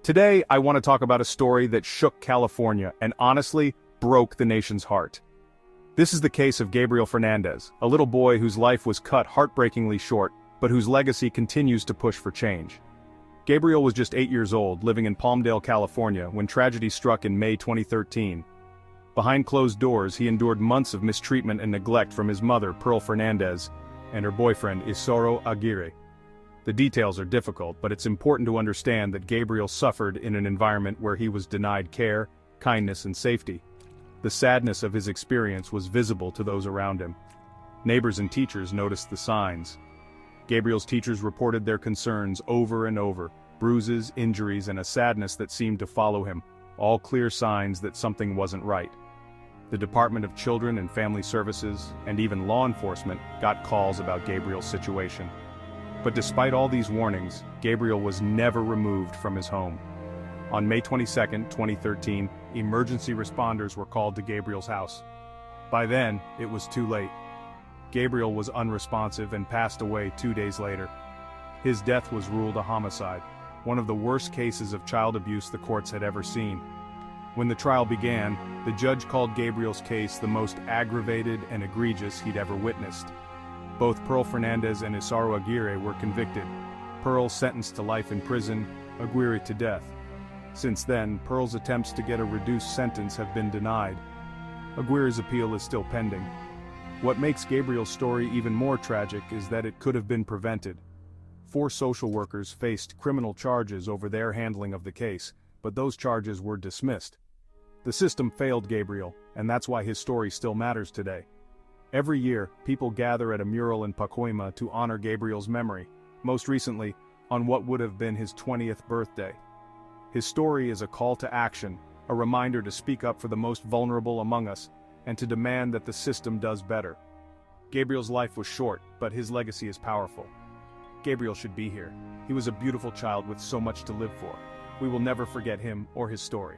Today, I want to talk about a story that shook California and honestly broke the nation's heart. This is the case of Gabriel Fernandez, a little boy whose life was cut heartbreakingly short, but whose legacy continues to push for change. Gabriel was just 8 years old, living in Palmdale, California, when tragedy struck in May 2013. Behind closed doors, he endured months of mistreatment and neglect from his mother, Pearl Fernandez, and her boyfriend, Isauro Aguirre. The details are difficult, but it's important to understand that Gabriel suffered in an environment where he was denied care, kindness, and safety. The sadness of his experience was visible to those around him. Neighbors and teachers noticed the signs. Gabriel's teachers reported their concerns over and over: bruises, injuries, and a sadness that seemed to follow him, all clear signs that something wasn't right. The Department of Children and Family Services, and even law enforcement, got calls about Gabriel's situation. But despite all these warnings, Gabriel was never removed from his home. On May 22, 2013, emergency responders were called to Gabriel's house. By then, it was too late. Gabriel was unresponsive and passed away 2 days later. His death was ruled a homicide, one of the worst cases of child abuse the courts had ever seen. When the trial began, the judge called Gabriel's case the most aggravated and egregious he'd ever witnessed. Both Pearl Fernandez and Isauro Aguirre were convicted. Pearl sentenced to life in prison, Aguirre to death. Since then, Pearl's attempts to get a reduced sentence have been denied. Aguirre's appeal is still pending. What makes Gabriel's story even more tragic is that it could have been prevented. 4 social workers faced criminal charges over their handling of the case, but those charges were dismissed. The system failed Gabriel, and that's why his story still matters today. Every year, people gather at a mural in Pacoima to honor Gabriel's memory, most recently, on what would have been his 20th birthday. His story is a call to action, a reminder to speak up for the most vulnerable among us, and to demand that the system does better. Gabriel's life was short, but his legacy is powerful. Gabriel should be here. He was a beautiful child with so much to live for. We will never forget him or his story.